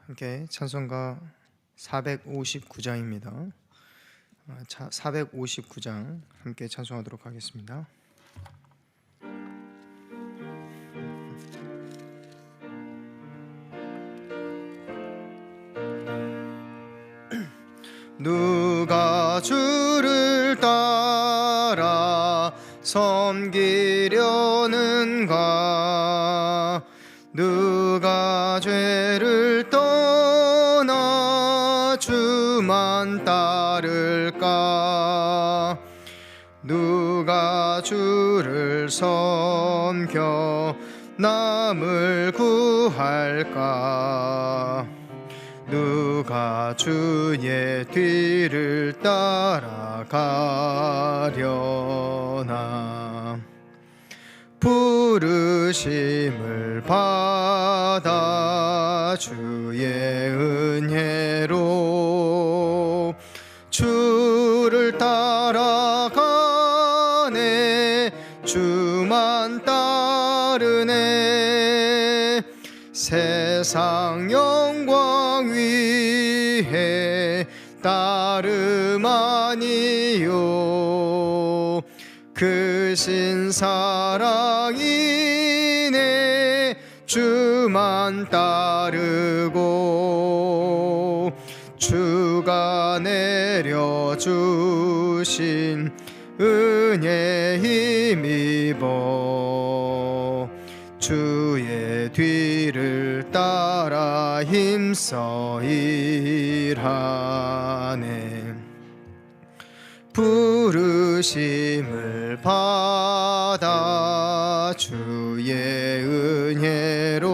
함께 찬송가 459장입니다. 459장 함께 찬송하도록 하겠습니다. 누가 주를 따라 섬기려는가? 누가 죄를 떠나 주만 따를까? 누가 주를 섬겨 남을 구할까? 누가 주의 뒤를 따라가려나? 부르심을 받아 주의 은혜로 주를 따라가네. 주만 따르네. 세상 영광 위에 따름 아니요 크신 사랑이네. 주만 따르고 주가 내려주신 은혜 힘입어 주의 뒤를 따라 힘써 일하네. 부르심을 받아 주의 은혜로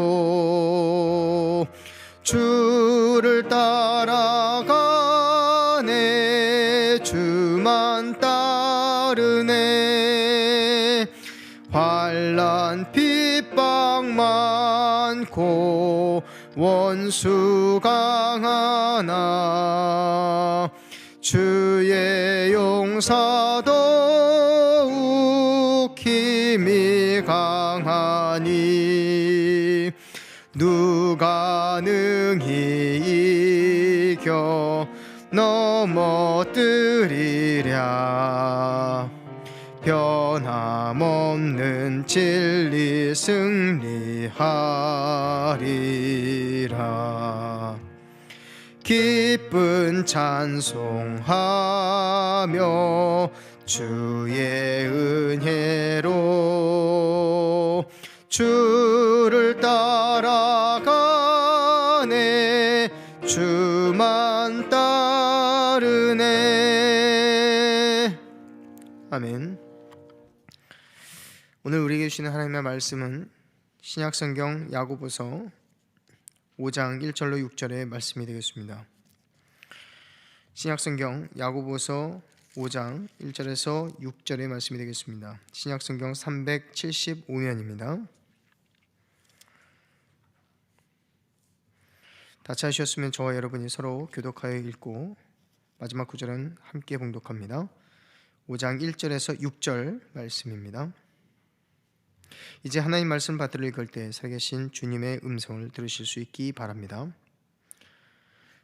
주를 따라가네. 주만 따르네. 환난 핍박 많고 원수 강하나 주의 용사 더욱 힘이 강하니 누가 능히 이겨 넘어뜨리랴? 변함없는 진리 승리하리라. 기쁜 찬송하며 주의 은혜로 주를 따라가네. 주만 따르네. 아멘. 오늘 우리에게 주시는 하나님의 말씀은 신약성경 야고보서 5장 1절로 6절의 말씀이 되겠습니다. 신약성경 야고보서 5장 1절에서 6절의 말씀이 되겠습니다. 신약성경 375면입니다. 다 찾으셨으면 저와 여러분이 서로 교독하여 읽고 마지막 구절은 함께 봉독합니다. 5장 1절에서 6절 말씀입니다. 이제 하나님 말씀 받들어 읽을 때 살아계신 주님의 음성을 들으실 수 있기 바랍니다.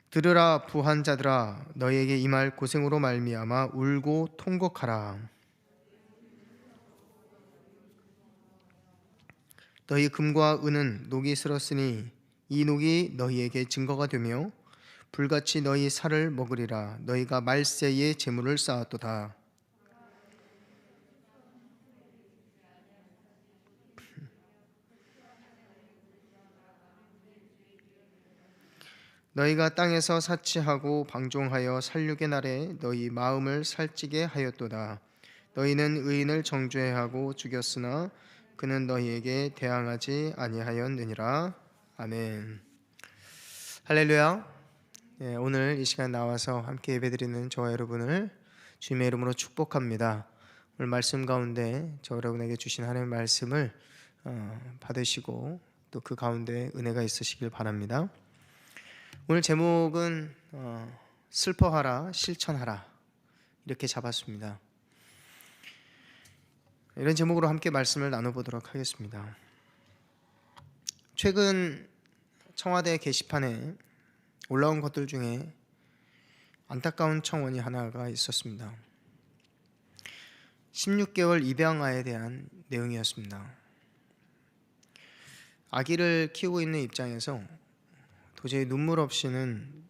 들으라 부한 자들아, 너희에게 임할 고생으로 말미암아 울고 통곡하라. 너희 금과 은은 녹이 슬었으니 이 녹이 너희에게 증거가 되며 불같이 너희 살을 먹으리라. 너희가 말세에 재물을 쌓았도다. 너희가 땅에서 사치하고 방종하여 살육의 날에 너희 마음을 살찌게 하였도다. 너희는 의인을 정죄하고 죽였으나 그는 너희에게 대항하지 아니하였느니라. 아멘. 할렐루야. 오늘 이 시간 나와서 함께 예배드리는 저와 여러분을 주님의 이름으로 축복합니다. 오늘 말씀 가운데 저 여러분에게 주신 하나님의 말씀을 받으시고 또 그 가운데 은혜가 있으시길 바랍니다. 오늘 제목은 슬퍼하라 실천하라 이렇게 잡았습니다. 이런 제목으로 함께 말씀을 나눠보도록 하겠습니다. 최근 청와대 게시판에 올라온 것들 중에 안타까운 청원이 하나가 있었습니다. 16개월 입양아에 대한 내용이었습니다. 아기를 키우고 있는 입장에서 도저히 눈물 없이는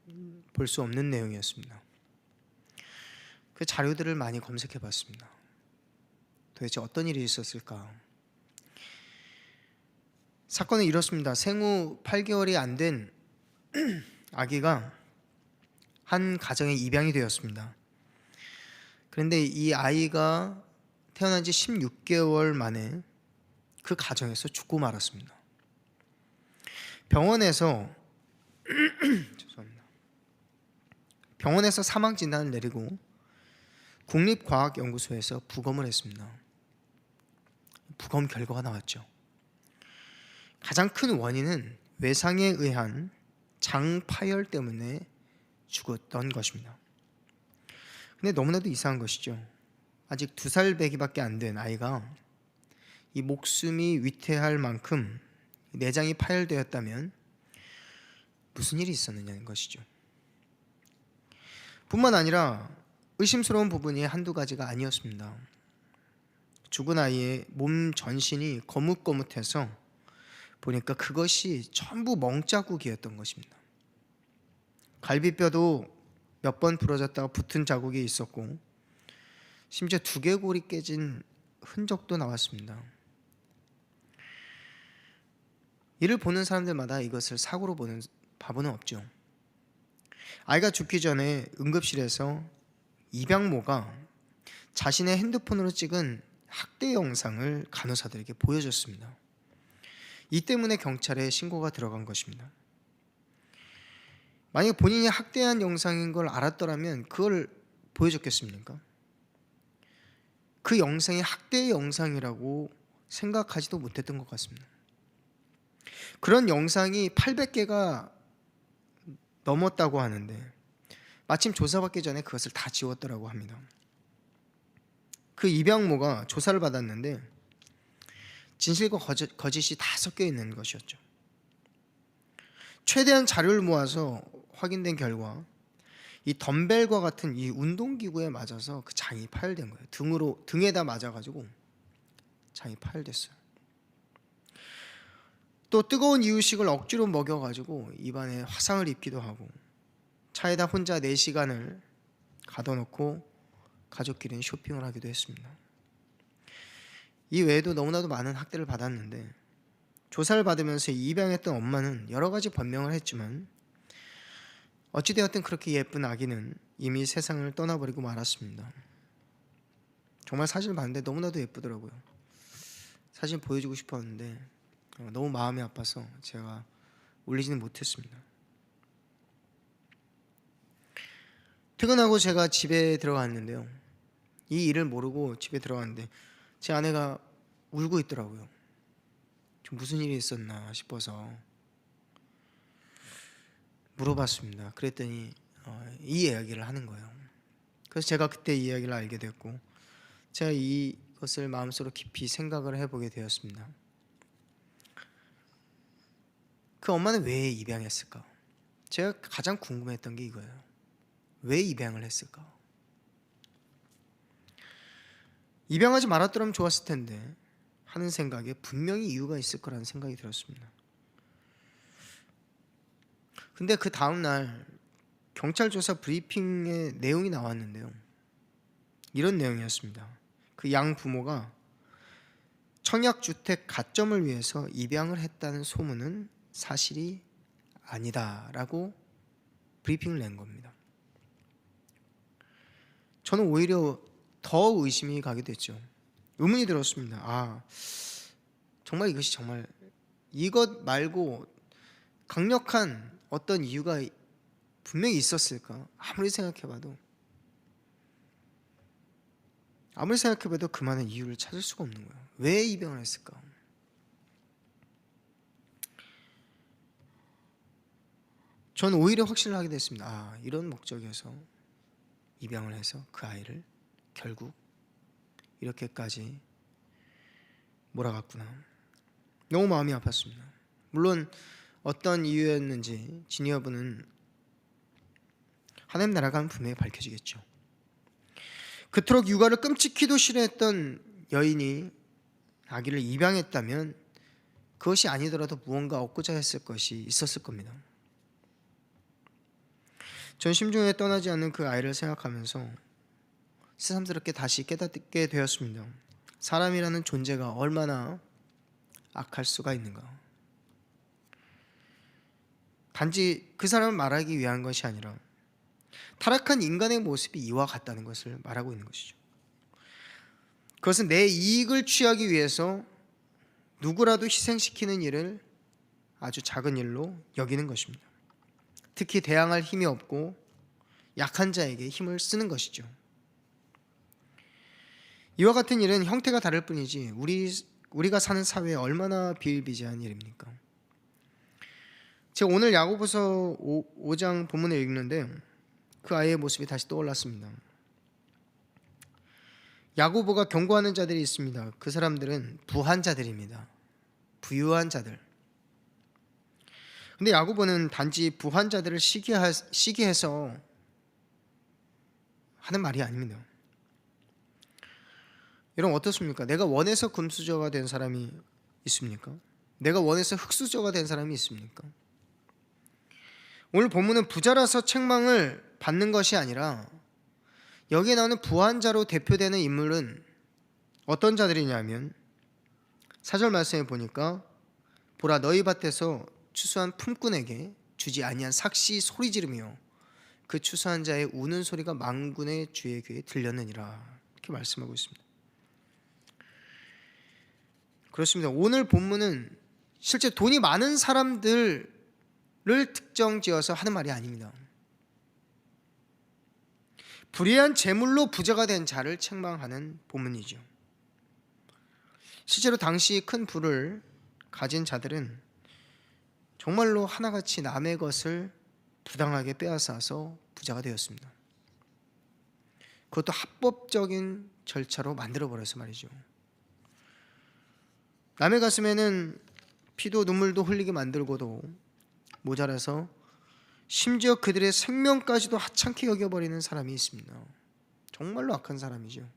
볼 수 없는 내용이었습니다. 그 자료들을 많이 검색해 봤습니다. 도대체 어떤 일이 있었을까? 사건은 이렇습니다. 생후 8개월이 안 된 아기가 한 가정에 입양이 되었습니다. 그런데 이 아이가 태어난 지 16개월 만에 그 가정에서 죽고 말았습니다. 병원에서 죄송합니다. 병원에서 사망 진단을 내리고 국립과학연구소에서 부검을 했습니다. 부검 결과가 나왔죠. 가장 큰 원인은 외상에 의한 장파열 때문에 죽었던 것입니다. 근데 너무나도 이상한 것이죠. 아직 2살 배기밖에 안 된 아이가 이 목숨이 위태할 만큼 내장이 파열되었다면 무슨 일이 있었느냐는 것이죠. 뿐만 아니라 의심스러운 부분이 한두 가지가 아니었습니다. 죽은 아이의 몸 전신이 거뭇거뭇해서 보니까 그것이 전부 멍자국이었던 것입니다. 갈비뼈도 몇 번 부러졌다가 붙은 자국이 있었고 심지어 두개골이 깨진 흔적도 나왔습니다. 이를 보는 사람들마다 이것을 사고로 보는 바보는 없죠. 아이가 죽기 전에 응급실에서 입양모가 자신의 핸드폰으로 찍은 학대 영상을 간호사들에게 보여줬습니다. 이 때문에 경찰에 신고가 들어간 것입니다. 만약 본인이 학대한 영상인 걸 알았더라면 그걸 보여줬겠습니까? 그 영상이 학대의 영상이라고 생각하지도 못했던 것 같습니다. 그런 영상이 800개가 넘었다고 하는데 마침 조사받기 전에 그것을 다 지웠더라고 합니다. 그 입양모가 조사를 받았는데 진실과 거짓이 다 섞여 있는 것이었죠. 최대한 자료를 모아서 확인된 결과 이 덤벨과 같은 이 운동기구에 맞아서 그 장이 파열된 거예요. 등에다 맞아가지고 장이 파열됐어요. 또 뜨거운 이유식을 억지로 먹여가지고 입안에 화상을 입기도 하고 차에다 혼자 4시간을 가둬놓고 가족끼리는 쇼핑을 하기도 했습니다. 이 외에도 너무나도 많은 학대를 받았는데 조사를 받으면서 입양했던 엄마는 여러 가지 변명을 했지만 어찌되었든 그렇게 예쁜 아기는 이미 세상을 떠나버리고 말았습니다. 정말 사진을 봤는데 너무나도 예쁘더라고요. 사진 보여주고 싶었는데 너무 마음이 아파서 제가 올리지는 못했습니다. 퇴근하고 제가 집에 들어갔는데요. 이 일을 모르고 집에 들어갔는데 제 아내가 울고 있더라고요. 좀 무슨 일이 있었나 싶어서 물어봤습니다. 그랬더니 이 이야기를 하는 거예요. 그래서 제가 그때 이 이야기를 알게 됐고 제가 이것을 마음속으로 깊이 생각을 해보게 되었습니다. 그 엄마는 왜 입양했을까? 제가 가장 궁금했던 게 이거예요. 왜 입양을 했을까? 입양하지 말았더라면 좋았을 텐데 하는 생각에 분명히 이유가 있을 거라는 생각이 들었습니다. 근데 그 다음날 경찰 조사 브리핑의 내용이 나왔는데요. 이런 내용이었습니다. 그 양 부모가 청약주택 가점을 위해서 입양을 했다는 소문은 사실이 아니다라고 브리핑을 낸 겁니다. 저는 오히려 더 의심이 가게 됐죠. 의문이 들었습니다. 정말 이것이 정말 이것 말고 강력한 어떤 이유가 분명히 있었을까? 아무리 생각해봐도 그만한 이유를 찾을 수가 없는 거예요. 왜 입양을 했을까? 저는 오히려 확신을 하게 됐습니다. 이런 목적에서 입양을 해서 그 아이를 결국 이렇게까지 몰아갔구나. 너무 마음이 아팠습니다. 물론 어떤 이유였는지 진위 여부는 하나님 나라가 분명히 밝혀지겠죠. 그토록 육아를 끔찍히도 싫어했던 여인이 아기를 입양했다면 그것이 아니더라도 무언가 얻고자 했을 것이 있었을 겁니다. 전 심중에 떠나지 않는 그 아이를 생각하면서 새삼스럽게 다시 깨닫게 되었습니다. 사람이라는 존재가 얼마나 악할 수가 있는가. 단지 그 사람을 말하기 위한 것이 아니라 타락한 인간의 모습이 이와 같다는 것을 말하고 있는 것이죠. 그것은 내 이익을 취하기 위해서 누구라도 희생시키는 일을 아주 작은 일로 여기는 것입니다. 특히 대항할 힘이 없고 약한 자에게 힘을 쓰는 것이죠. 이와 같은 일은 형태가 다를 뿐이지 우리가 사는 사회에 얼마나 비일비재한 일입니까? 제가 오늘 야고보서 5장 본문을 읽는데 그 아이의 모습이 다시 떠올랐습니다. 야고보가 경고하는 자들이 있습니다. 그 사람들은 부한 자들입니다. 부유한 자들. 근데 야고보는 단지 부한 자들을 시기해서 하는 말이 아닙니다. 여러분 어떻습니까? 내가 원해서 금수저가 된 사람이 있습니까? 내가 원해서 흙수저가 된 사람이 있습니까? 오늘 본문은 부자라서 책망을 받는 것이 아니라 여기에 나오는 부한 자로 대표되는 인물은 어떤 자들이냐면 4절 말씀에 보니까 보라 너희 밭에서 추수한 품꾼에게 주지 아니한 삭시 소리 지르며 그 추수한 자의 우는 소리가 만군의 주의 귀에 들렸느니라 이렇게 말씀하고 있습니다. 그렇습니다. 오늘 본문은 실제 돈이 많은 사람들을 특정지어서 하는 말이 아닙니다. 불의한 재물로 부자가 된 자를 책망하는 본문이죠. 실제로 당시 큰 부를 가진 자들은 정말로 하나같이 남의 것을 부당하게 빼앗아서 부자가 되었습니다. 그것도 합법적인 절차로 만들어버려서 말이죠. 남의 가슴에는 피도 눈물도 흘리게 만들고도 모자라서 심지어 그들의 생명까지도 하찮게 여겨버리는 사람이 있습니다. 정말로 악한 사람이죠.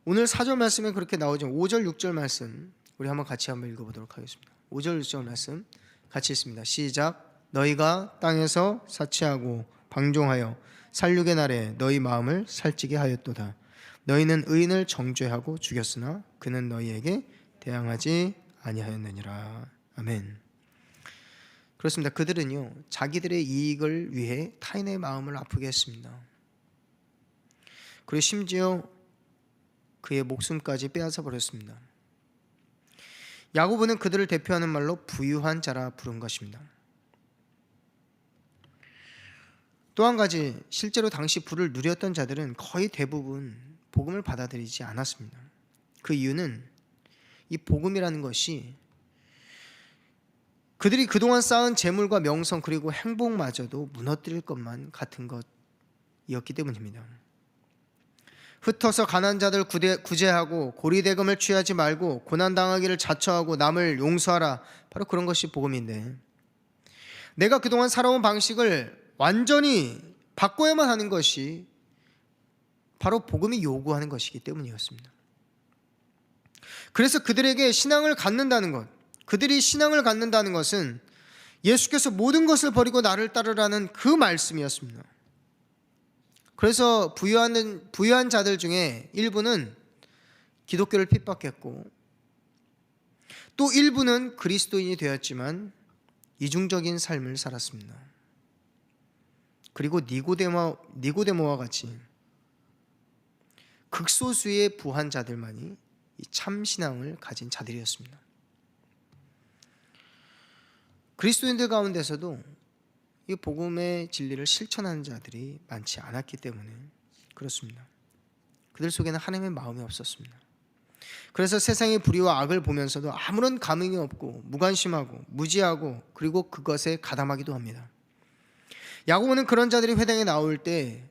오늘 4절 말씀에 그렇게 나오죠. 5절 6절 말씀 우리 같이 한번 읽어보도록 하겠습니다. 5절 6절 말씀 같이 읽습니다. 시작. 너희가 땅에서 사치하고 방종하여 살육의 날에 너희 마음을 살찌게 하였도다. 너희는 의인을 정죄하고 죽였으나 그는 너희에게 대항하지 아니하였느니라. 아멘. 그렇습니다. 그들은요 자기들의 이익을 위해 타인의 마음을 아프게 했습니다. 그리고 심지어 그의 목숨까지 빼앗아 버렸습니다. 야고보는 그들을 대표하는 말로 부유한 자라 부른 것입니다. 또 한 가지 실제로 당시 부를 누렸던 자들은 거의 대부분 복음을 받아들이지 않았습니다. 그 이유는 이 복음이라는 것이 그들이 그동안 쌓은 재물과 명성 그리고 행복마저도 무너뜨릴 것만 같은 것이었기 때문입니다. 흩어서 가난한 자들 구제하고 고리대금을 취하지 말고 고난당하기를 자처하고 남을 용서하라. 바로 그런 것이 복음인데 내가 그동안 살아온 방식을 완전히 바꿔야만 하는 것이 바로 복음이 요구하는 것이기 때문이었습니다. 그래서 그들에게 신앙을 갖는다는 것, 그들이 신앙을 갖는다는 것은 예수께서 모든 것을 버리고 나를 따르라는 그 말씀이었습니다. 그래서 부유한 자들 중에 일부는 기독교를 핍박했고 또 일부는 그리스도인이 되었지만 이중적인 삶을 살았습니다. 그리고 니고데모와 같이 극소수의 부한 자들만이 참 신앙을 가진 자들이었습니다. 그리스도인들 가운데서도 이 복음의 진리를 실천하는 자들이 많지 않았기 때문에 그렇습니다. 그들 속에는 하나님의 마음이 없었습니다. 그래서 세상의 불의와 악을 보면서도 아무런 감흥이 없고 무관심하고 무지하고 그리고 그것에 가담하기도 합니다. 야고보는 그런 자들이 회당에 나올 때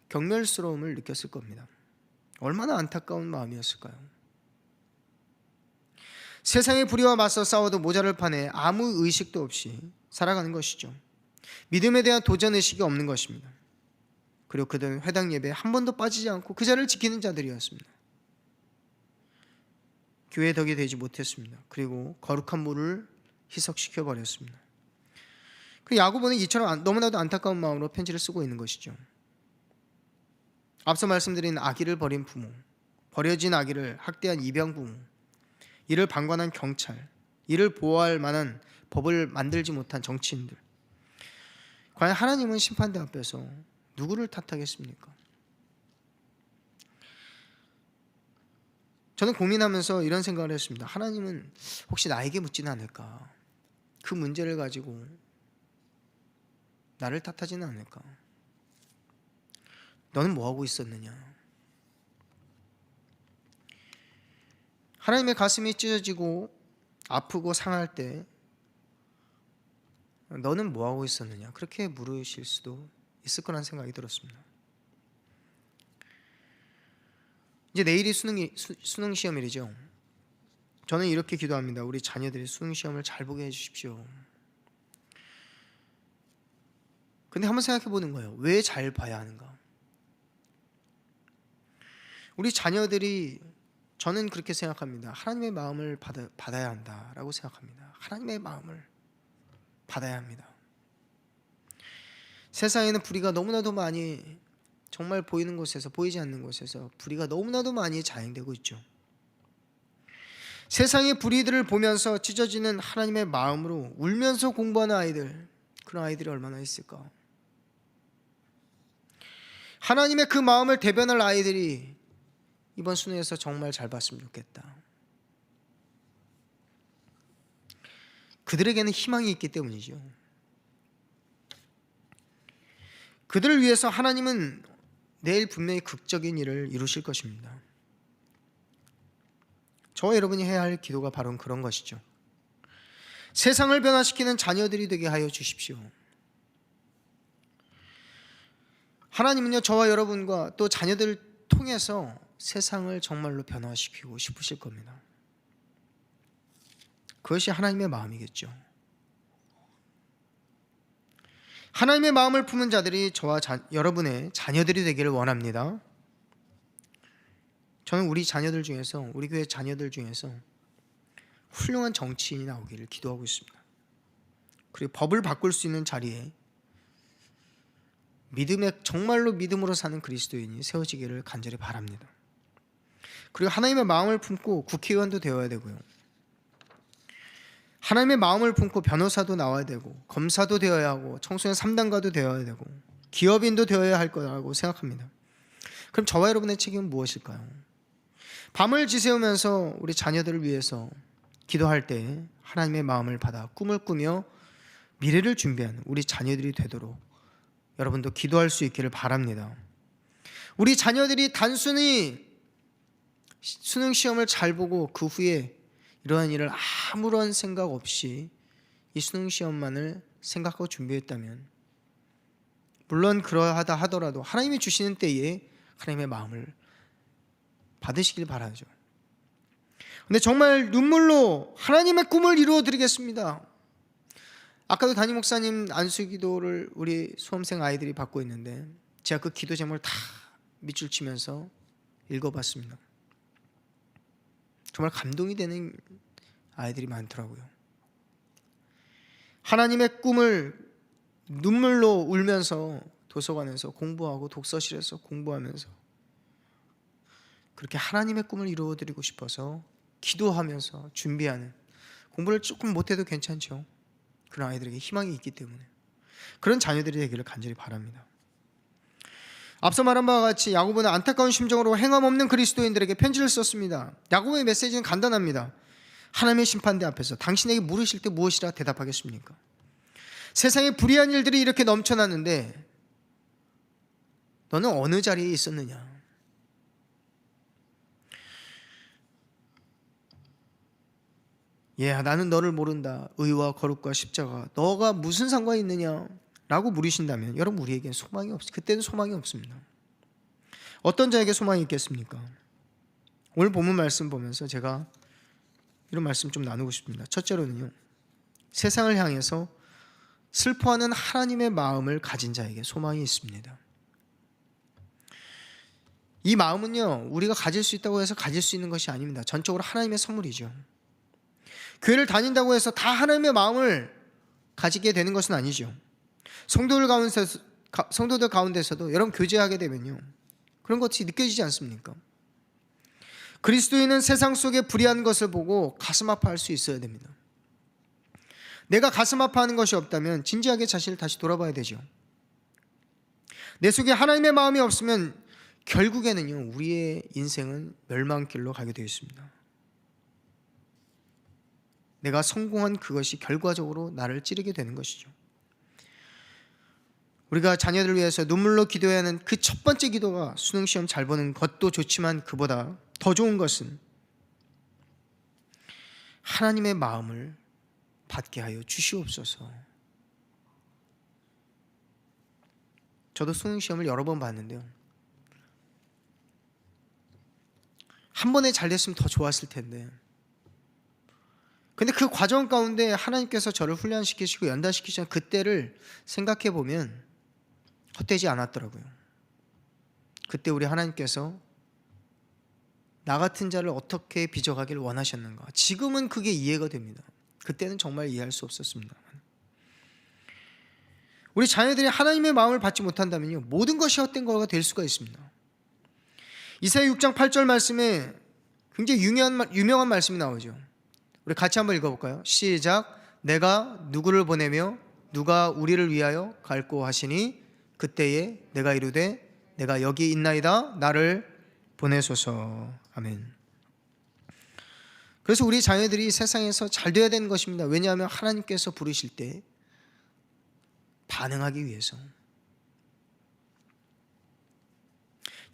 경멸스러움을 느꼈을 겁니다. 얼마나 안타까운 마음이었을까요? 세상의 불의와 맞서 싸워도 모자를 파내 아무 의식도 없이 살아가는 것이죠. 믿음에 대한 도전 의식이 없는 것입니다. 그리고 그들은 회당 예배에 한 번도 빠지지 않고 그 자리를 지키는 자들이었습니다. 교회의 덕이 되지 못했습니다. 그리고 거룩한 물을 희석시켜 버렸습니다. 그 야고보는 이처럼 너무나도 안타까운 마음으로 편지를 쓰고 있는 것이죠. 앞서 말씀드린 아기를 버린 부모, 버려진 아기를 학대한 입양 부모, 이를 방관한 경찰, 이를 보호할 만한 법을 만들지 못한 정치인들, 과연 하나님은 심판대 앞에서 누구를 탓하겠습니까? 저는 고민하면서 이런 생각을 했습니다. 하나님은 혹시 나에게 묻지는 않을까? 그 문제를 가지고 나를 탓하지는 않을까? 너는 뭐하고 있었느냐? 하나님의 가슴이 찢어지고 아프고 상할 때 너는 뭐하고 있었느냐? 그렇게 물으실 수도 있을 거라는 생각이 들었습니다. 이제 내일이 수능 시험일이죠. 저는 이렇게 기도합니다. 우리 자녀들이 수능 시험을 잘 보게 해주십시오. 근데 한번 생각해 보는 거예요. 왜 잘 봐야 하는가? 우리 자녀들이, 저는 그렇게 생각합니다. 하나님의 마음을 받아야 한다라고 생각합니다. 하나님의 마음을 받아야 합니다. 세상에는 불의가 너무나도 많이, 정말 보이는 곳에서 보이지 않는 곳에서 불의가 너무나도 많이 자행되고 있죠. 세상의 불의들을 보면서 찢어지는 하나님의 마음으로 울면서 공부하는 아이들, 그런 아이들이 얼마나 있을까? 하나님의 그 마음을 대변할 아이들이 이번 수능에서 정말 잘 봤으면 좋겠다. 그들에게는 희망이 있기 때문이죠. 그들을 위해서 하나님은 내일 분명히 극적인 일을 이루실 것입니다. 저와 여러분이 해야 할 기도가 바로 그런 것이죠. 세상을 변화시키는 자녀들이 되게 하여 주십시오. 하나님은요, 저와 여러분과 또 자녀들을 통해서 세상을 정말로 변화시키고 싶으실 겁니다. 그것이 하나님의 마음이겠죠. 하나님의 마음을 품은 자들이 저와 여러분의 자녀들이 되기를 원합니다. 저는 우리 자녀들 중에서, 우리 교회 자녀들 중에서 훌륭한 정치인이 나오기를 기도하고 있습니다. 그리고 법을 바꿀 수 있는 자리에 정말로 믿음으로 사는 그리스도인이 세워지기를 간절히 바랍니다. 그리고 하나님의 마음을 품고 국회의원도 되어야 되고요, 하나님의 마음을 품고 변호사도 나와야 되고, 검사도 되어야 하고, 청소년 3단가도 되어야 되고, 기업인도 되어야 할 거라고 생각합니다. 그럼 저와 여러분의 책임은 무엇일까요? 밤을 지새우면서 우리 자녀들을 위해서 기도할 때 하나님의 마음을 받아 꿈을 꾸며 미래를 준비하는 우리 자녀들이 되도록 여러분도 기도할 수 있기를 바랍니다. 우리 자녀들이 단순히 수능 시험을 잘 보고 그 후에 이러한 일을 아무런 생각 없이 이 수능 시험만을 생각하고 준비했다면, 물론 그러하다 하더라도 하나님이 주시는 때에 하나님의 마음을 받으시길 바라죠. 근데 정말 눈물로 하나님의 꿈을 이루어 드리겠습니다. 아까도 담임 목사님 안수기도를 우리 수험생 아이들이 받고 있는데 제가 그 기도 제목을 다 밑줄 치면서 읽어봤습니다. 정말 감동이 되는 아이들이 많더라고요. 하나님의 꿈을 눈물로 울면서 도서관에서 공부하고 독서실에서 공부하면서 그렇게 하나님의 꿈을 이루어드리고 싶어서 기도하면서 준비하는, 공부를 조금 못해도 괜찮죠. 그런 아이들에게 희망이 있기 때문에 그런 자녀들이 되기를 간절히 바랍니다. 앞서 말한 바와 같이 야고보는 안타까운 심정으로 행함 없는 그리스도인들에게 편지를 썼습니다. 야고보의 메시지는 간단합니다. 하나님의 심판대 앞에서 당신에게 물으실 때 무엇이라 대답하겠습니까? 세상에 불의한 일들이 이렇게 넘쳐났는데 너는 어느 자리에 있었느냐? 나는 너를 모른다. 의와 거룩과 십자가, 너가 무슨 상관이 있느냐? 라고 물으신다면 여러분, 우리에겐 소망이 그때는 소망이 없습니다. 어떤 자에게 소망이 있겠습니까? 오늘 본문 말씀 보면서 제가 이런 말씀 좀 나누고 싶습니다. 첫째로는요, 세상을 향해서 슬퍼하는 하나님의 마음을 가진 자에게 소망이 있습니다. 이 마음은요, 우리가 가질 수 있다고 해서 가질 수 있는 것이 아닙니다. 전적으로 하나님의 선물이죠. 교회를 다닌다고 해서 다 하나님의 마음을 가지게 되는 것은 아니죠. 성도들 가운데서도 여러분 교제하게 되면요, 그런 것이 느껴지지 않습니까? 그리스도인은 세상 속에 불의한 것을 보고 가슴 아파할 수 있어야 됩니다. 내가 가슴 아파하는 것이 없다면 진지하게 자신을 다시 돌아봐야 되죠. 내 속에 하나님의 마음이 없으면 결국에는요, 우리의 인생은 멸망길로 가게 되어 있습니다. 내가 성공한 그것이 결과적으로 나를 찌르게 되는 것이죠. 우리가 자녀들을 위해서 눈물로 기도해야 하는 그 첫 번째 기도가 수능시험 잘 보는 것도 좋지만 그보다 더 좋은 것은 하나님의 마음을 받게 하여 주시옵소서. 저도 수능시험을 여러 번 봤는데요, 한 번에 잘 됐으면 더 좋았을 텐데, 근데 그 과정 가운데 하나님께서 저를 훈련시키시고 연단시키시는 그때를 생각해 보면 헛되지 않았더라고요. 그때 우리 하나님께서 나 같은 자를 어떻게 빚어가길 원하셨는가, 지금은 그게 이해가 됩니다. 그때는 정말 이해할 수 없었습니다. 우리 자녀들이 하나님의 마음을 받지 못한다면요, 모든 것이 헛된 거가 될 수가 있습니다. 이사야 6장 8절 말씀에 굉장히 유명한 말씀이 나오죠. 우리 같이 한번 읽어볼까요? 시작. 내가 누구를 보내며 누가 우리를 위하여 갈고 하시니 그때에 내가 이르되 내가 여기 있나이다, 나를 보내소서. 아멘. 그래서 우리 자녀들이 세상에서 잘 되어야 되는 것입니다. 왜냐하면 하나님께서 부르실 때 반응하기 위해서.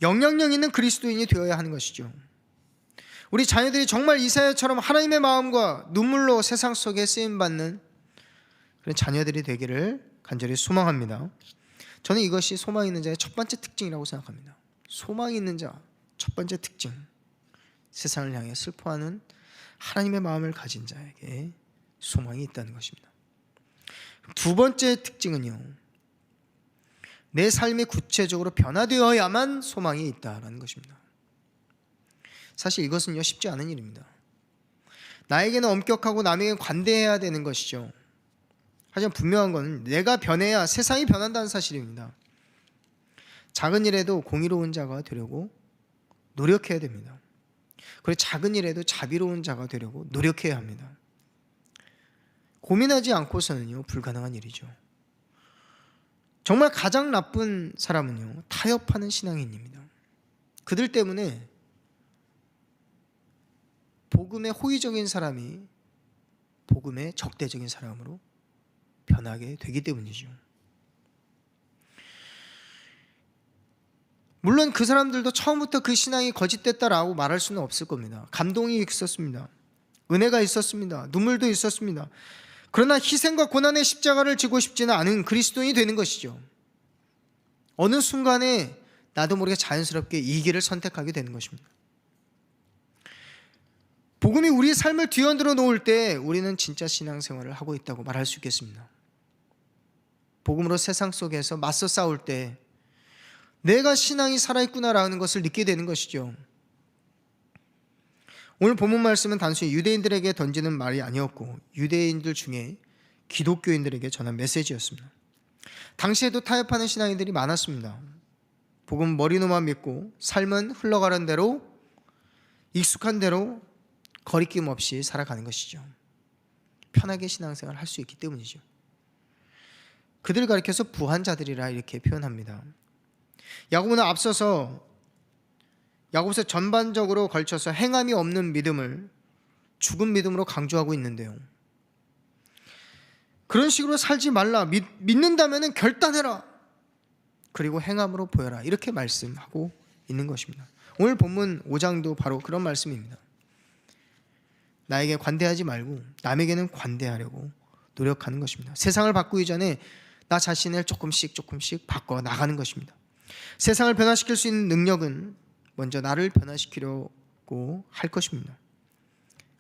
영향력 있는 그리스도인이 되어야 하는 것이죠. 우리 자녀들이 정말 이사야처럼 하나님의 마음과 눈물로 세상 속에 쓰임받는 그런 자녀들이 되기를 간절히 소망합니다. 저는 이것이 소망 있는 자의 첫 번째 특징이라고 생각합니다. 소망 있는 자 첫 번째 특징, 세상을 향해 슬퍼하는 하나님의 마음을 가진 자에게 소망이 있다는 것입니다. 두 번째 특징은요, 내 삶이 구체적으로 변화되어야만 소망이 있다는 것입니다. 사실 이것은요, 쉽지 않은 일입니다. 나에게는 엄격하고 남에게 관대해야 되는 것이죠. 하지만 분명한 것은 내가 변해야 세상이 변한다는 사실입니다. 작은 일에도 공의로운 자가 되려고 노력해야 됩니다. 그리고 작은 일에도 자비로운 자가 되려고 노력해야 합니다. 고민하지 않고서는요, 불가능한 일이죠. 정말 가장 나쁜 사람은요, 타협하는 신앙인입니다. 그들 때문에 복음의 호의적인 사람이 복음의 적대적인 사람으로 변하게 되기 때문이죠. 물론 그 사람들도 처음부터 그 신앙이 거짓됐다라고 말할 수는 없을 겁니다. 감동이 있었습니다. 은혜가 있었습니다. 눈물도 있었습니다. 그러나 희생과 고난의 십자가를 지고 싶지는 않은 그리스도인이 되는 것이죠. 어느 순간에 나도 모르게 자연스럽게 이 길을 선택하게 되는 것입니다. 복음이 우리의 삶을 뒤흔들어 놓을 때 우리는 진짜 신앙생활을 하고 있다고 말할 수 있겠습니다. 복음으로 세상 속에서 맞서 싸울 때 내가 신앙이 살아있구나라는 것을 느끼게 되는 것이죠. 오늘 본문 말씀은 단순히 유대인들에게 던지는 말이 아니었고 유대인들 중에 기독교인들에게 전한 메시지였습니다. 당시에도 타협하는 신앙인들이 많았습니다. 복음 머리로만 믿고 삶은 흘러가는 대로 익숙한 대로 거리낌 없이 살아가는 것이죠. 편하게 신앙생활을 할 수 있기 때문이죠. 그들을 가리켜서 부한자들이라 이렇게 표현합니다. 야고보는 앞서서 야고보서 전반적으로 걸쳐서 행함이 없는 믿음을 죽은 믿음으로 강조하고 있는데요, 그런 식으로 살지 말라, 믿는다면 결단해라, 그리고 행함으로 보여라, 이렇게 말씀하고 있는 것입니다. 오늘 본문 5장도 바로 그런 말씀입니다. 나에게 관대하지 말고 남에게는 관대하려고 노력하는 것입니다. 세상을 바꾸기 전에 나 자신을 조금씩 바꿔 나가는 것입니다. 세상을 변화시킬 수 있는 능력은 먼저 나를 변화시키려고 할 것입니다.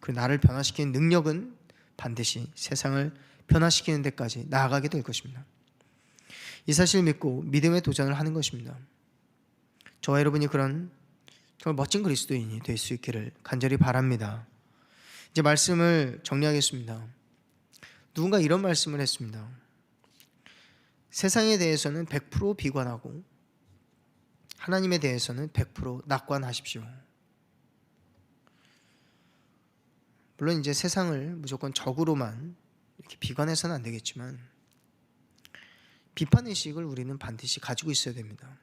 그 나를 변화시키는 능력은 반드시 세상을 변화시키는 데까지 나아가게 될 것입니다. 이 사실을 믿고 믿음의 도전을 하는 것입니다. 저와 여러분이 그런 정말 멋진 그리스도인이 될 수 있기를 간절히 바랍니다. 이제 말씀을 정리하겠습니다. 누군가 이런 말씀을 했습니다. 세상에 대해서는 100% 비관하고 하나님에 대해서는 100% 낙관하십시오. 물론 이제 세상을 무조건 적으로만 이렇게 비관해서는 안 되겠지만 비판의식을 우리는 반드시 가지고 있어야 됩니다.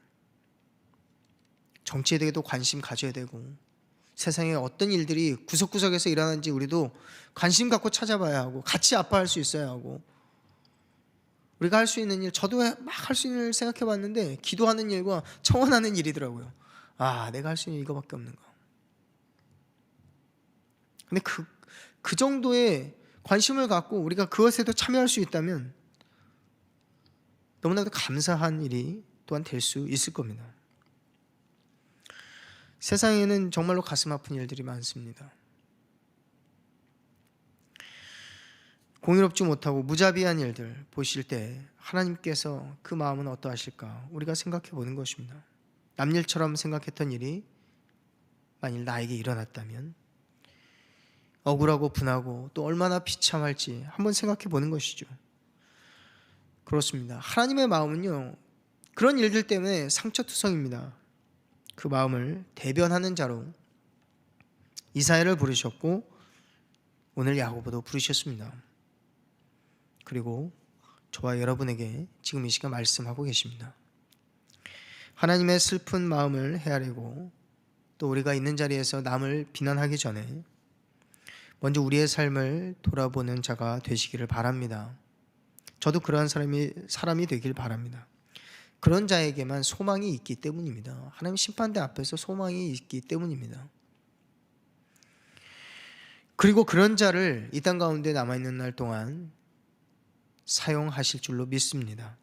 정치에 대해도 관심 가져야 되고 세상에 어떤 일들이 구석구석에서 일어나는지 우리도 관심 갖고 찾아봐야 하고 같이 아파할 수 있어야 하고 우리가 할 수 있는 일, 저도 막 할 수 있는 일 생각해 봤는데 기도하는 일과 청원하는 일이더라고요. 내가 할 수 있는 이거밖에 없는 거. 근데 그 정도의 관심을 갖고 우리가 그것에도 참여할 수 있다면 너무나도 감사한 일이 또한 될 수 있을 겁니다. 세상에는 정말로 가슴 아픈 일들이 많습니다. 공의롭지 못하고 무자비한 일들 보실 때 하나님께서 그 마음은 어떠하실까 우리가 생각해 보는 것입니다. 남일처럼 생각했던 일이 만일 나에게 일어났다면 억울하고 분하고 또 얼마나 비참할지 한번 생각해 보는 것이죠. 그렇습니다. 하나님의 마음은요, 그런 일들 때문에 상처투성입니다. 그 마음을 대변하는 자로 이사야를 부르셨고 오늘 야고보도 부르셨습니다. 그리고 저와 여러분에게 지금 이 시간 말씀하고 계십니다. 하나님의 슬픈 마음을 헤아리고 또 우리가 있는 자리에서 남을 비난하기 전에 먼저 우리의 삶을 돌아보는 자가 되시기를 바랍니다. 저도 그러한 사람이 되길 바랍니다. 그런 자에게만 소망이 있기 때문입니다. 하나님 심판대 앞에서 소망이 있기 때문입니다. 그리고 그런 자를 이 땅 가운데 남아있는 날 동안 사용하실 줄로 믿습니다.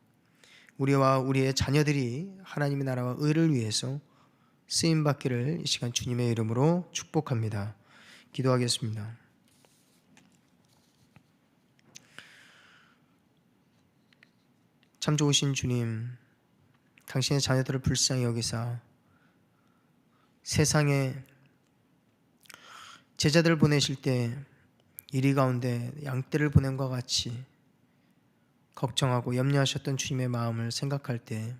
우리와 우리의 자녀들이 하나님의 나라와 의를 위해서 쓰임받기를 이 시간 주님의 이름으로 축복합니다. 기도하겠습니다. 참 좋으신 주님, 당신의 자녀들을 불쌍히 여기사 세상에 제자들을 보내실 때 이리 가운데 양떼를 보낸 것과 같이 걱정하고 염려하셨던 주님의 마음을 생각할 때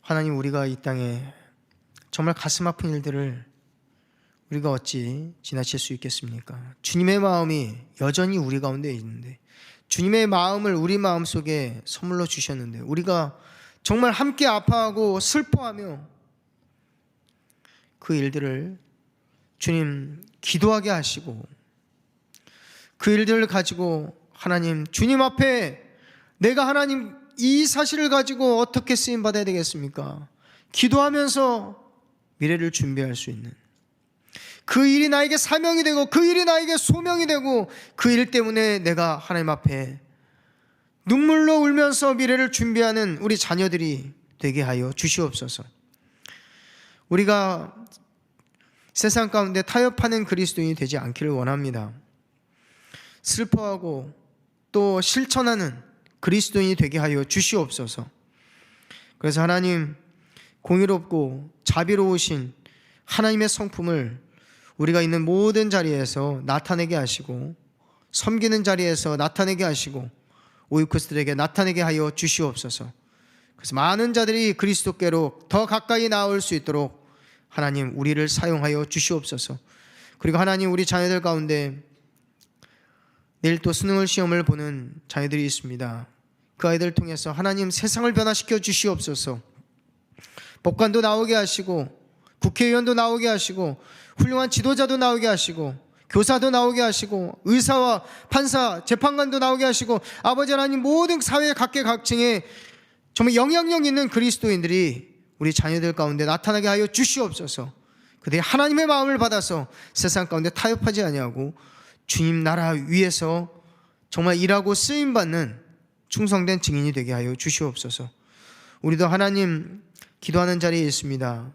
하나님, 우리가 이 땅에 정말 가슴 아픈 일들을 우리가 어찌 지나칠 수 있겠습니까? 주님의 마음이 여전히 우리 가운데 있는데 주님의 마음을 우리 마음속에 선물로 주셨는데 우리가 정말 함께 아파하고 슬퍼하며 그 일들을 주님 기도하게 하시고 그 일들을 가지고 하나님, 주님 앞에 내가 하나님 이 사실을 가지고 어떻게 쓰임받아야 되겠습니까? 기도하면서 미래를 준비할 수 있는 그 일이 나에게 사명이 되고 그 일이 나에게 소명이 되고 그 일 때문에 내가 하나님 앞에 눈물로 울면서 미래를 준비하는 우리 자녀들이 되게 하여 주시옵소서. 우리가 세상 가운데 타협하는 그리스도인이 되지 않기를 원합니다. 슬퍼하고 또 실천하는 그리스도인이 되게 하여 주시옵소서. 그래서 하나님, 공의롭고 자비로우신 하나님의 성품을 우리가 있는 모든 자리에서 나타내게 하시고 섬기는 자리에서 나타내게 하시고 오이코스들에게 나타내게 하여 주시옵소서. 그래서 많은 자들이 그리스도께로 더 가까이 나올 수 있도록 하나님, 우리를 사용하여 주시옵소서. 그리고 하나님, 우리 자녀들 가운데 내일 또 수능을 시험을 보는 자녀들이 있습니다. 그 아이들을 통해서 하나님, 세상을 변화시켜 주시옵소서. 법관도 나오게 하시고 국회의원도 나오게 하시고 훌륭한 지도자도 나오게 하시고 교사도 나오게 하시고 의사와 판사, 재판관도 나오게 하시고 아버지 하나님, 모든 사회 각계각층에 정말 영향력 있는 그리스도인들이 우리 자녀들 가운데 나타나게 하여 주시옵소서. 그들이 하나님의 마음을 받아서 세상 가운데 타협하지 아니하고 주님 나라 위에서 정말 일하고 쓰임받는 충성된 증인이 되게 하여 주시옵소서. 우리도 하나님, 기도하는 자리에 있습니다.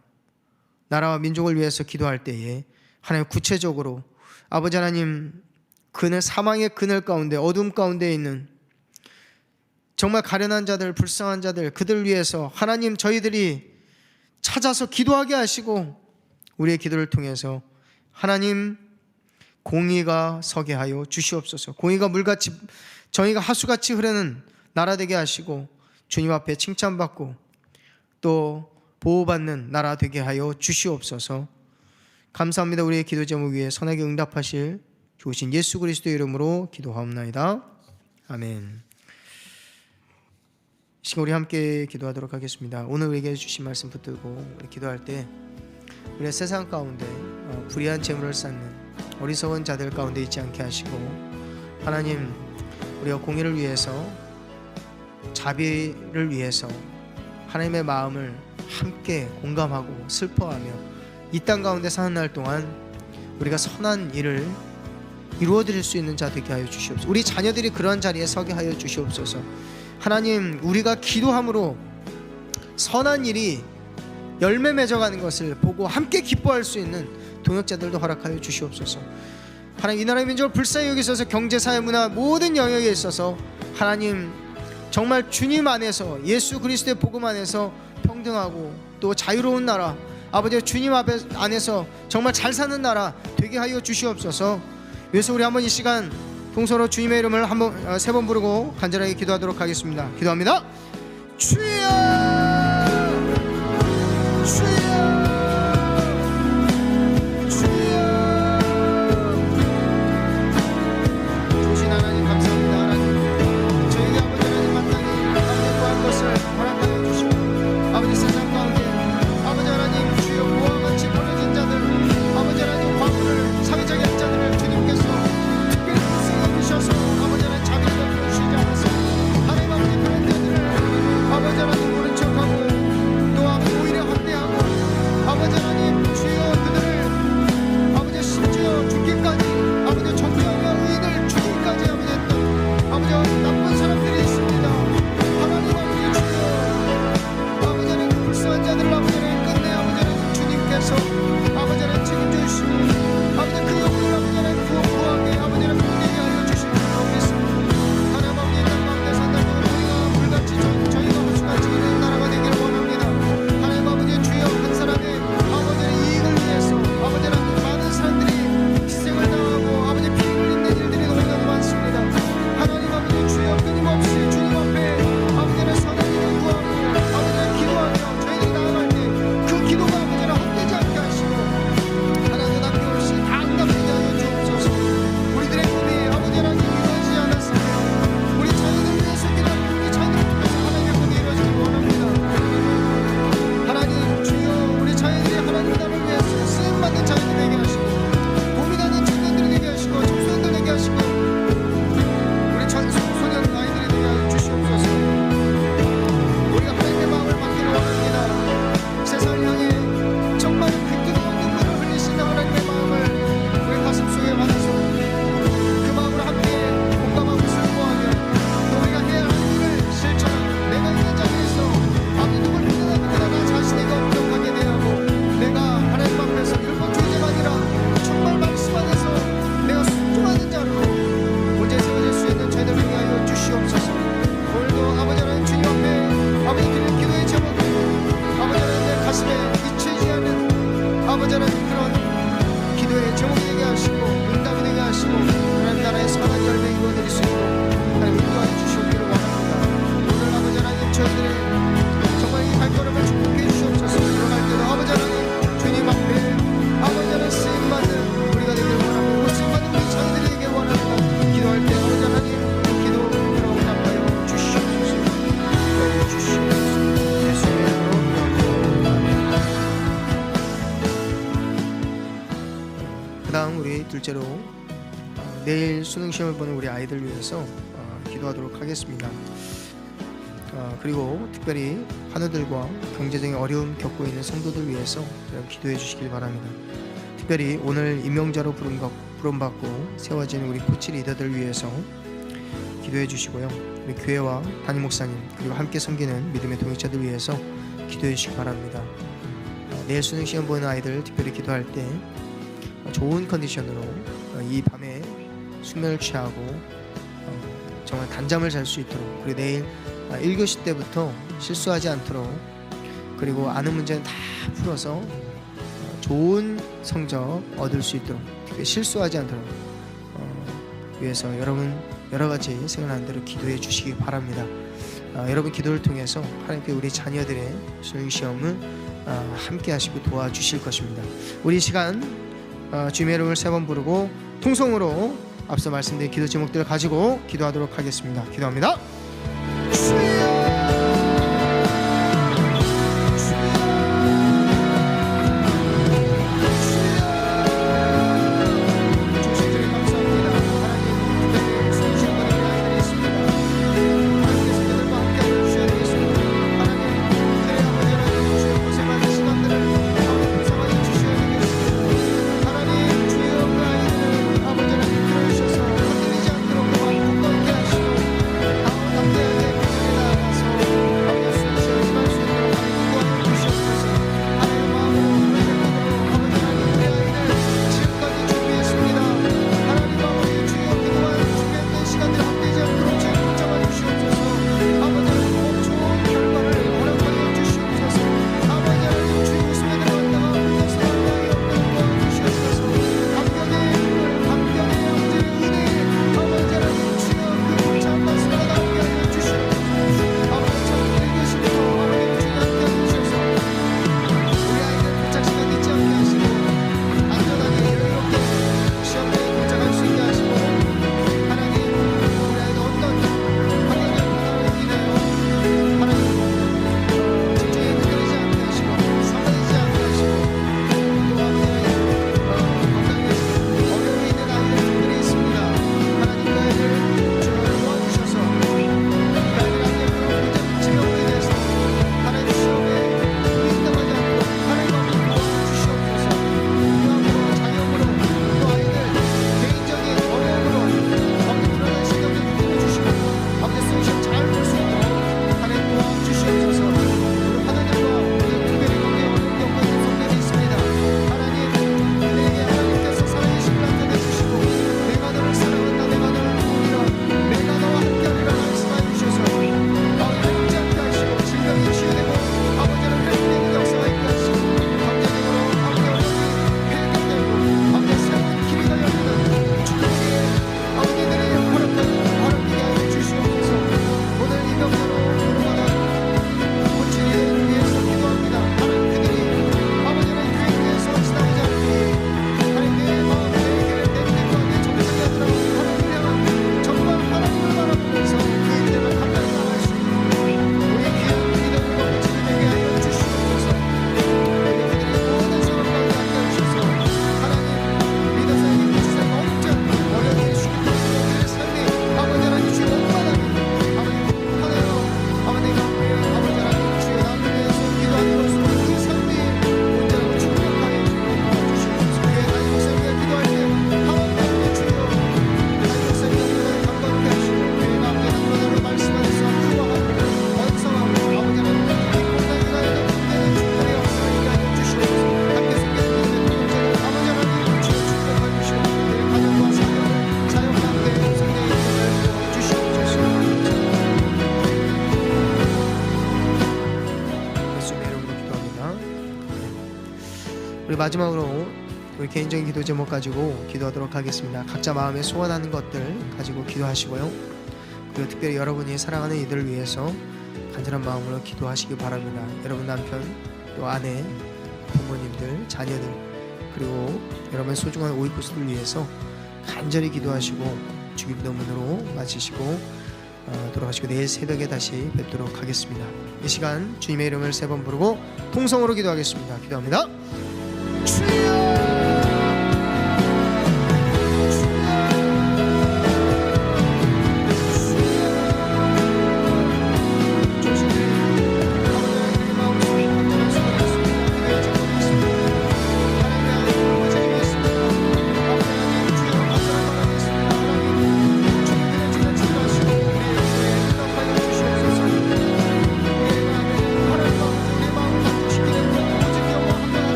나라와 민족을 위해서 기도할 때에 하나님, 구체적으로 아버지 하나님, 그늘, 사망의 그늘 가운데, 어둠 가운데 있는 정말 가련한 자들, 불쌍한 자들, 그들 위해서 하나님, 저희들이 찾아서 기도하게 하시고 우리의 기도를 통해서 하나님, 공의가 서게 하여 주시옵소서. 공의가 물같이, 정의가 하수같이 흐르는 나라 되게 하시고 주님 앞에 칭찬받고 또 보호받는 나라 되게 하여 주시옵소서. 감사합니다. 우리의 기도 제목 위에 선하게 응답하실 좋으신 예수 그리스도의 이름으로 기도하옵나이다. 아멘. 이 시간 우리 함께 기도하도록 하겠습니다. 오늘 우리에게 주신 말씀 붙들고 우리 기도할 때 우리의 세상 가운데 불의한 재물을 쌓는 어리석은 자들 가운데 있지 않게 하시고, 하나님, 우리가 공의를 위해서, 자비를 위해서 하나님의 마음을 함께 공감하고 슬퍼하며 이 땅 가운데 사는 날 동안 우리가 선한 일을 이루어드릴 수 있는 자 되게 하여 주시옵소서. 우리 자녀들이 그런 자리에 서게 하여 주시옵소서. 하나님, 우리가 기도함으로 선한 일이 열매 맺어가는 것을 보고 함께 기뻐할 수 있는 동역자들도 허락하여 주시옵소서. 하나님, 이 나라의 민족을 불쌍히 여기셔서 경제, 사회, 문화 모든 영역에 있어서 하나님, 정말 주님 안에서, 예수 그리스도의 복음 안에서 평등하고 또 자유로운 나라, 아버지 주님 안에서 정말 잘 사는 나라 되게 하여 주시옵소서. 그래서 우리 한번 이 시간 동서로 주님의 이름을 한번 세 번 부르고 간절하게 기도하도록 하겠습니다. 기도합니다. 주여, 주여, 주여. 주신 하나님 감사합니다. 하나님, 저에게 아버지 하나님 마땅히 아버지 구할 것을 허락하여 주시고, 아버지 세상 가운데 아버지 하나님 주여 보와 같이 버려진 자들, 아버지 하나님 화물을 사회적인 자들을 주님께서 특별히 불쌍히 여기셔서 아버지 하나님 자비를 베푸시지 않아서 하나님 아버지 그런 자들을 아버지 하나님 모른 척하고 또 아버지 오히려 학대하고 아버지 하나님 주여 그들을 아버지 심지어 죽기까지 아버지 정의와 의인을 죽이기까지 아버지 했던 아버지 나쁜 사람들이 있습니다. 하나님 아버지 주여 아버지 하나님 그 불쌍한 자들을 아버지 하나님 끝내 아버지 하나님 주님께서 아버지 하나님 책임져 주시고 아버지 그 영혼을 아버지 하나님 구하게 아버지 하나님 보내게 하여 주시길 바라겠습니다. 하나님 아버지 이 땅 가운데 산다는 우리가 물같이 저희가 호수같이 있는 나라가 되기를 원합니다. 하나님 아버지 주여 한 사람의 아버지 이익을 위해서 아버지 하나님 많은 사람들이 희생을 당하고 아버지 피해를 입는 일들이 너무나도 많습니다. 하나님 아버지 주여 끊임없이 주님 앞에 아버지 하나님 선한 일을 구하고 아버지 하나님 기도하며 저희들이 나아갈 때 그 기도가 아버지 하나님 헛되지 않게 하시고 하나님 남김없이 다 응답되게 하여 주옵소서. 우리들의 꿈이 아버지 하나님 이루어지지 않았으면 우리 자녀들 위해서 기도하는 우리 자녀들을 통해서 하나님의 꿈이 이루어지길 원합니다. 하나님 주여 우리 자녀들이 하나님 나라를 위해서 쓰임받는 자녀들 되게 하시고 고민하는 청년들이 되게 하시고 청소년들 되게 하시고 우리 청소년 아이들이 되게 하여 주시옵소서. 우리가 하나님의 마음을 받기를 원합니다. 세상을 향해 정말 그 뜨거운 눈물을 흘리시는 하나님의 마음을 우리 가슴 속에 받아서 그 마음으로 함께 공감하고 슬퍼하며 또 우리가 해야 할 일을 실천하고 내가 있는 자리에서 아버지 누굴 믿는다면 나 자신에게 엄격하게 대하고 내가 하나님 앞에서 율법주의자가 아니라 정말 말씀 안에서 내가 순종하는 자로 문제 세워질 수 있는 저희들을 위하여 주시옵소서. 오늘도 아버지 하나님 주님 앞에 아버지 드리는 기도의 제목을 아버지 하나님 내 가슴에 잊히지 않는 아버지 하나님 그런 기도의 제목이 되게 하시고 응답이 되게 하시고 하나님 나라의 선한 열매 이루어드릴 수 있도록 하나님 인도하여 주시옵기를 원합니다. 오늘 아버지 하나님 저희들의 정말 이 발걸음을 축복해 주시옵소서. 들어갈 때도 아버지 하나님 주님 앞에 아버지 하나님 쓰임받는 우리가 되기를 원하고 그 쓰임받는 우리 자녀들이 되기를 원합니다. 기도할 때 아버지 하나님 기도 응답하여 주시옵소서. 기도하여 주시옵소서. 예수의 이름으로 기도합니다. 그 다음 우리 둘째로 내일 수능시험을 보는 우리 아이들 위해서 기도하도록 하겠습니다. 그리고 특별히 환우들과 경제적인 어려움 겪고 있는 성도들 위해서 기도해 주시길 바랍니다. 특별히 오늘 임명자로 부름받고 세워지는 우리 코치 리더들 위해서 기도해 주시고요. 우리 교회와 담임 목사님 그리고 함께 섬기는 믿음의 동역자들 위해서 기도해 주시기 바랍니다. 내일 수능시험 보는 아이들 특별히 기도할 때 좋은 컨디션으로 이 밤에 숙면을 취하고 정말 단잠을 잘 수 있도록, 그리고 내일 1교시 때부터 실수하지 않도록, 그리고 아는 문제는 다 풀어서 좋은 성적 얻을 수 있도록, 특히 실수하지 않도록 위해서 여러분 여러가지 생각나는 대로 기도해 주시기 바랍니다. 여러분 기도를 통해서 하나님께 우리 자녀들의 수능시험을 함께 하시고 도와주실 것입니다. 우리 시간 주님의 이름을 3번 부르고 통성으로 앞서 말씀드린 기도 제목들을 가지고 기도하도록 하겠습니다. 기도합니다. 마지막으로 우리 개인적인 기도 제목 가지고 기도하도록 하겠습니다. 각자 마음에 소원하는 것들 가지고 기도하시고요. 그리고 특별히 여러분이 사랑하는 이들을 위해서 간절한 마음으로 기도하시기 바랍니다. 여러분 남편, 또 아내, 부모님들, 자녀들, 그리고 여러분의 소중한 오이쿠스를 위해서 간절히 기도하시고 주기도문으로 마치시고 돌아가시고 내일 새벽에 다시 뵙도록 하겠습니다. 이 시간 주님의 이름을 3번 부르고 통성으로 기도하겠습니다. 기도합니다. 주여